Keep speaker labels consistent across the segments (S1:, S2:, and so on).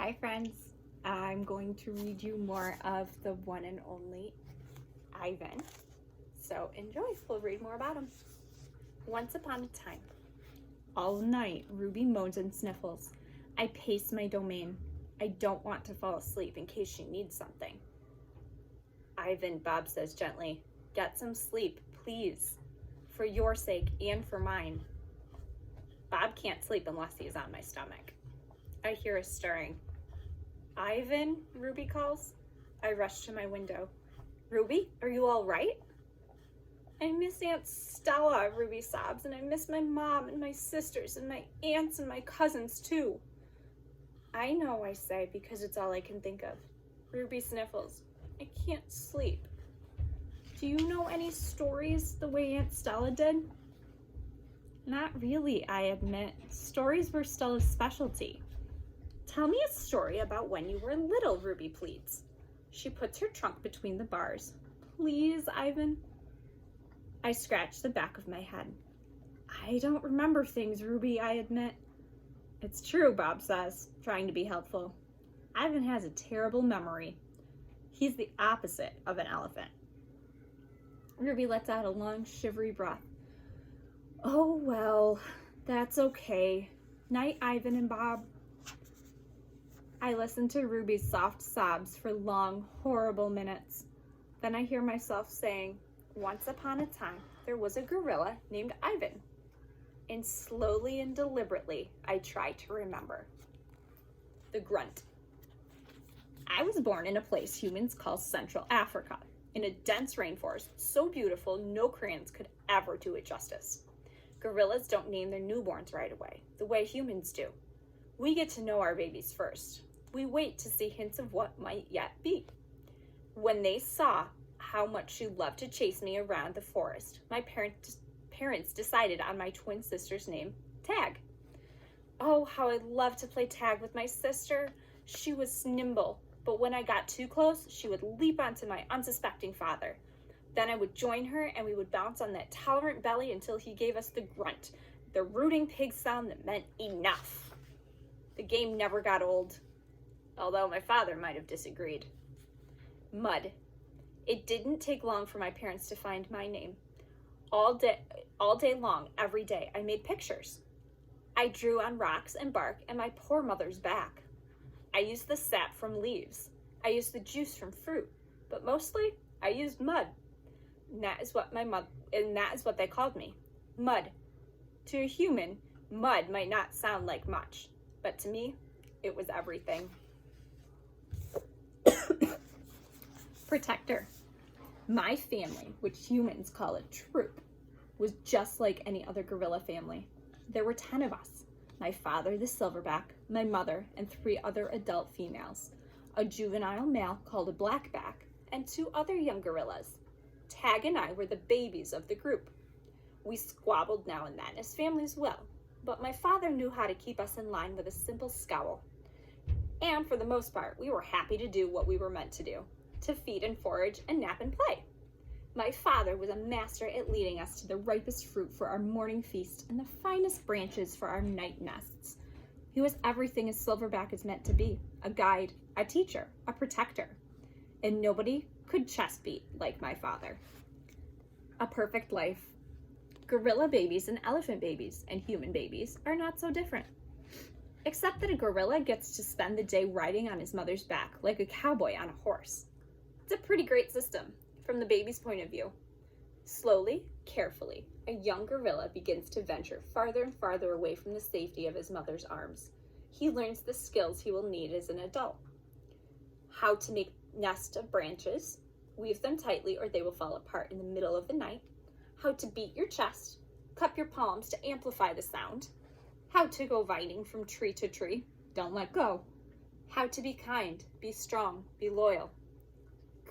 S1: Hi friends, I'm going to read you more of the one and only Ivan. So enjoy, we'll read more about him. Once upon a time. All night, Ruby moans and sniffles. I pace my domain. I don't want to fall asleep in case she needs something. Ivan, Bob says gently, get some sleep, please. For your sake and for mine. Bob can't sleep unless he's on my stomach. I hear a stirring. Ivan, Ruby calls. I rush to my window. Ruby, are you all right? I miss Aunt Stella, Ruby sobs, and I miss my mom and my sisters and my aunts and my cousins too. I know, I say, because it's all I can think of. Ruby sniffles. I can't sleep. Do you know any stories the way Aunt Stella did? Not really, I admit. Stories were Stella's specialty. Tell me a story about when you were little, Ruby pleads. She puts her trunk between the bars. Please, Ivan. I scratch the back of my head. I don't remember things, Ruby, I admit. It's true, Bob says, trying to be helpful. Ivan has a terrible memory. He's the opposite of an elephant. Ruby lets out a long, shivery breath. Oh, well, that's okay. Night, Ivan and Bob. I listen to Ruby's soft sobs for long, horrible minutes. Then I hear myself saying, once upon a time, there was a gorilla named Ivan. And slowly and deliberately, I try to remember. The grunt. I was born in a place humans call Central Africa, in a dense rainforest so beautiful no crayons could ever do it justice. Gorillas don't name their newborns right away, the way humans do. We get to know our babies first. We wait to see hints of what might yet be. When they saw how much she loved to chase me around the forest, my parents decided on my twin sister's name, Tag. Oh, how I loved to play tag with my sister. She was nimble, but when I got too close, she would leap onto my unsuspecting father. Then I would join her and we would bounce on that tolerant belly until he gave us the grunt, the rooting pig sound that meant enough. The game never got old, although my father might have disagreed. Mud. It didn't take long for my parents to find my name. All day long, every day, I made pictures. I drew on rocks and bark and my poor mother's back. I used the sap from leaves. I used the juice from fruit, but mostly I used mud. And that is what they called me, Mud. To a human, mud might not sound like much, but to me, it was everything. Protector. My family, which humans call a troop, was just like any other gorilla family. There were 10 of us. My father, the silverback, my mother, and 3 other adult females, a juvenile male called a blackback, and 2 other young gorillas. Tag and I were the babies of the group. We squabbled now and then, as families will, but my father knew how to keep us in line with a simple scowl. And for the most part, we were happy to do what we were meant to do, to feed and forage and nap and play. My father was a master at leading us to the ripest fruit for our morning feast and the finest branches for our night nests. He was everything a silverback is meant to be, a guide, a teacher, a protector. And nobody could chest beat like my father. A perfect life. Gorilla babies and elephant babies and human babies are not so different. Except that a gorilla gets to spend the day riding on his mother's back like a cowboy on a horse. It's a pretty great system from the baby's point of view. Slowly, carefully, a young gorilla begins to venture farther and farther away from the safety of his mother's arms. He learns the skills he will need as an adult. How to make nests of branches, weave them tightly or they will fall apart in the middle of the night. How to beat your chest, cup your palms to amplify the sound. How to go vining from tree to tree, don't let go. How to be kind, be strong, be loyal.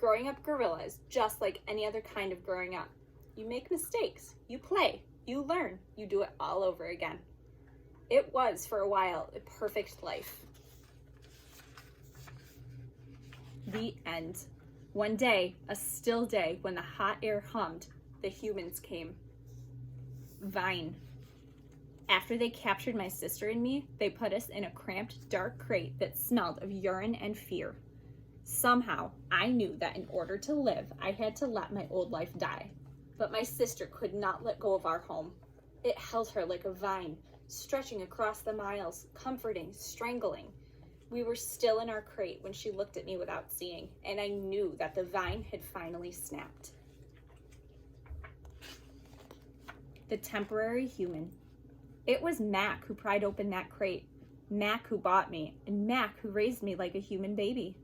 S1: Growing up gorilla is just like any other kind of growing up. You make mistakes, you play, you learn, you do it all over again. It was, for a while, a perfect life. The end. One day, a still day, when the hot air hummed, the humans came. Vine. After they captured my sister and me, they put us in a cramped, dark crate that smelled of urine and fear. Somehow, I knew that in order to live, I had to let my old life die. But my sister could not let go of our home. It held her like a vine, stretching across the miles, comforting, strangling. We were still in our crate when she looked at me without seeing, and I knew that the vine had finally snapped. The temporary human. It was Mac who pried open that crate, Mac who bought me, and Mac who raised me like a human baby.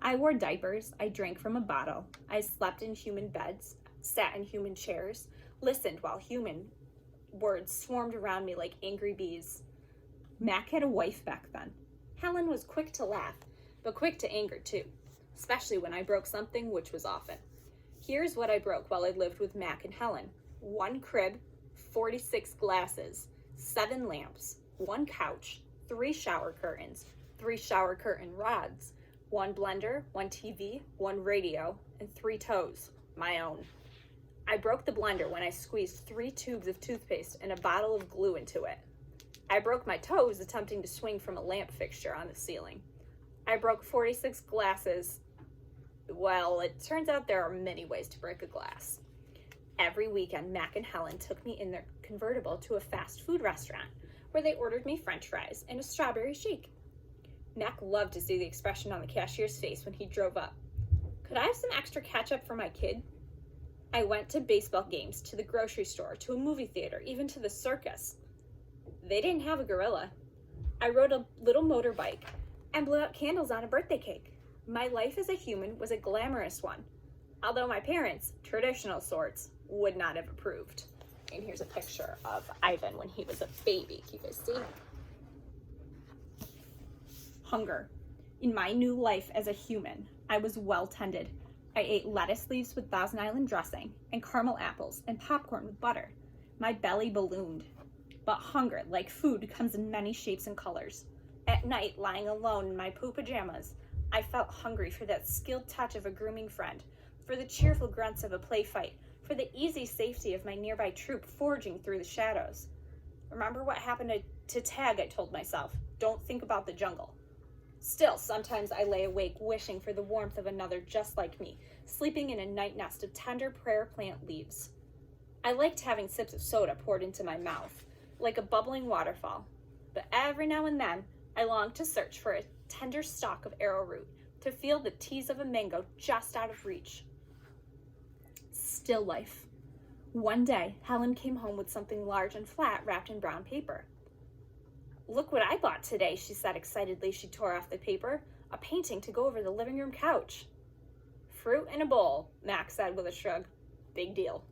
S1: I wore diapers, I drank from a bottle, I slept in human beds, sat in human chairs, listened while human words swarmed around me like angry bees. Mac had a wife back then. Helen was quick to laugh, but quick to anger too, especially when I broke something, which was often. Here's what I broke while I lived with Mac and Helen. 1 crib, 46 glasses, 7 lamps, 1 couch, 3 shower curtains, 3 shower curtain rods, 1 blender, 1 TV, 1 radio, and 3 toes, my own. I broke the blender when I squeezed 3 tubes of toothpaste and a bottle of glue into it. I broke my toes attempting to swing from a lamp fixture on the ceiling. I broke 46 glasses. Well, it turns out there are many ways to break a glass. Every weekend, Mac and Helen took me in their convertible to a fast food restaurant where they ordered me French fries and a strawberry shake. Mac loved to see the expression on the cashier's face when he drove up. Could I have some extra ketchup for my kid? I went to baseball games, to the grocery store, to a movie theater, even to the circus. They didn't have a gorilla. I rode a little motorbike and blew out candles on a birthday cake. My life as a human was a glamorous one, although my parents, traditional sorts, would not have approved. And here's a picture of Ivan when he was a baby. Can you guys see? Hunger. In my new life as a human, I was well tended. I ate lettuce leaves with Thousand Island dressing and caramel apples and popcorn with butter. My belly ballooned. But hunger, like food, comes in many shapes and colors. At night, lying alone in my poo pajamas, I felt hungry for that skilled touch of a grooming friend, for the cheerful grunts of a play fight, for the easy safety of my nearby troop forging through the shadows. Remember what happened to Tag, I told myself. Don't think about the jungle. Still, sometimes I lay awake wishing for the warmth of another just like me, sleeping in a night nest of tender prayer plant leaves. I liked having sips of soda poured into my mouth, like a bubbling waterfall. But every now and then, I longed to search for a tender stalk of arrowroot, to feel the tease of a mango just out of reach. Still life. One day, Helen came home with something large and flat wrapped in brown paper. Look what I bought today, she said excitedly. She tore off the paper. A painting to go over the living room couch. Fruit in a bowl, Max said with a shrug. Big deal.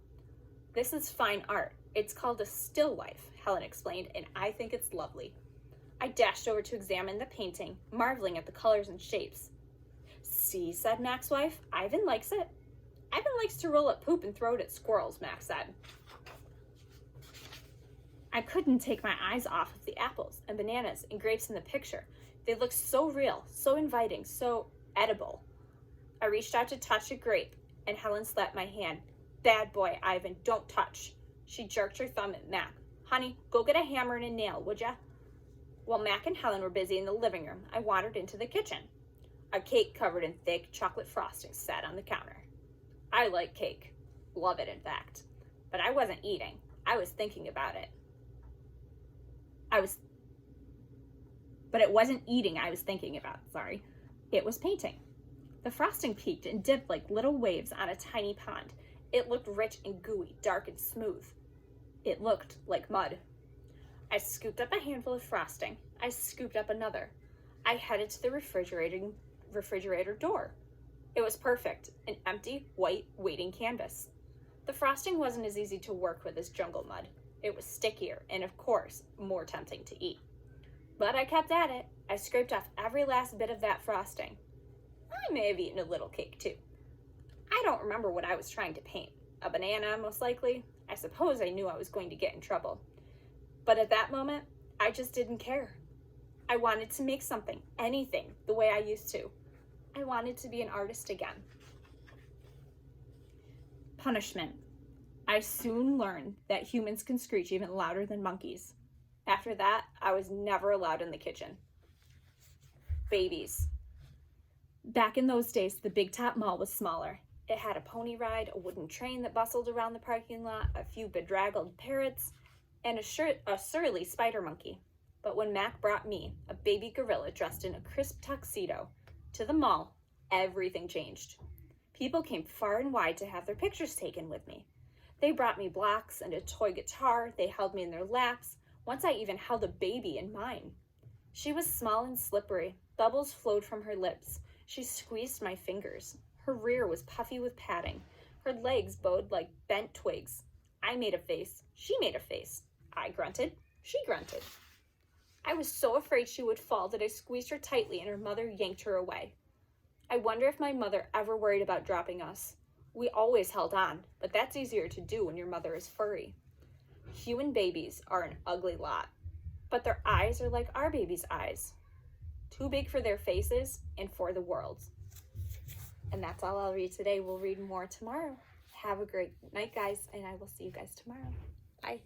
S1: This is fine art. It's called a still life, Helen explained, and I think it's lovely. I dashed over to examine the painting, marveling at the colors and shapes. See, said Mac's wife, Ivan likes it. Ivan likes to roll up poop and throw it at squirrels, Max said. I couldn't take my eyes off of the apples and bananas and grapes in the picture. They looked so real, so inviting, so edible. I reached out to touch a grape, and Helen slapped my hand. Bad boy, Ivan, don't touch. She jerked her thumb at Mac. Honey, go get a hammer and a nail, would ya? While Mac and Helen were busy in the living room, I wandered into the kitchen. A cake covered in thick chocolate frosting sat on the counter. I like cake. Love it, in fact. But I wasn't eating. I was thinking about it. But it wasn't eating I was thinking about, sorry. It was painting. The frosting peaked and dipped like little waves on a tiny pond. It looked rich and gooey, dark and smooth. It looked like mud. I scooped up a handful of frosting. I scooped up another. I headed to the refrigerator door. It was perfect, an empty, white, waiting canvas. The frosting wasn't as easy to work with as jungle mud. It was stickier and, of course, more tempting to eat. But I kept at it. I scraped off every last bit of that frosting. I may have eaten a little cake, too. I don't remember what I was trying to paint. A banana, most likely. I suppose I knew I was going to get in trouble. But at that moment, I just didn't care. I wanted to make something, anything, the way I used to. I wanted to be an artist again. Punishment. I soon learned that humans can screech even louder than monkeys. After that, I was never allowed in the kitchen. Babies. Back in those days, the Big Top Mall was smaller. It had a pony ride, a wooden train that bustled around the parking lot, a few bedraggled parrots, and a surly spider monkey. But when Mac brought me, a baby gorilla dressed in a crisp tuxedo, to the mall, everything changed. People came far and wide to have their pictures taken with me. They brought me blocks and a toy guitar. They held me in their laps. Once I even held a baby in mine. She was small and slippery. Bubbles flowed from her lips. She squeezed my fingers. Her rear was puffy with padding. Her legs bowed like bent twigs. I made a face. She made a face. I grunted. She grunted. I was so afraid she would fall that I squeezed her tightly and her mother yanked her away. I wonder if my mother ever worried about dropping us. We always held on, but that's easier to do when your mother is furry. Human babies are an ugly lot, but their eyes are like our babies' eyes. Too big for their faces and for the world. And that's all I'll read today. We'll read more tomorrow. Have a great night, guys, and I will see you guys tomorrow. Bye.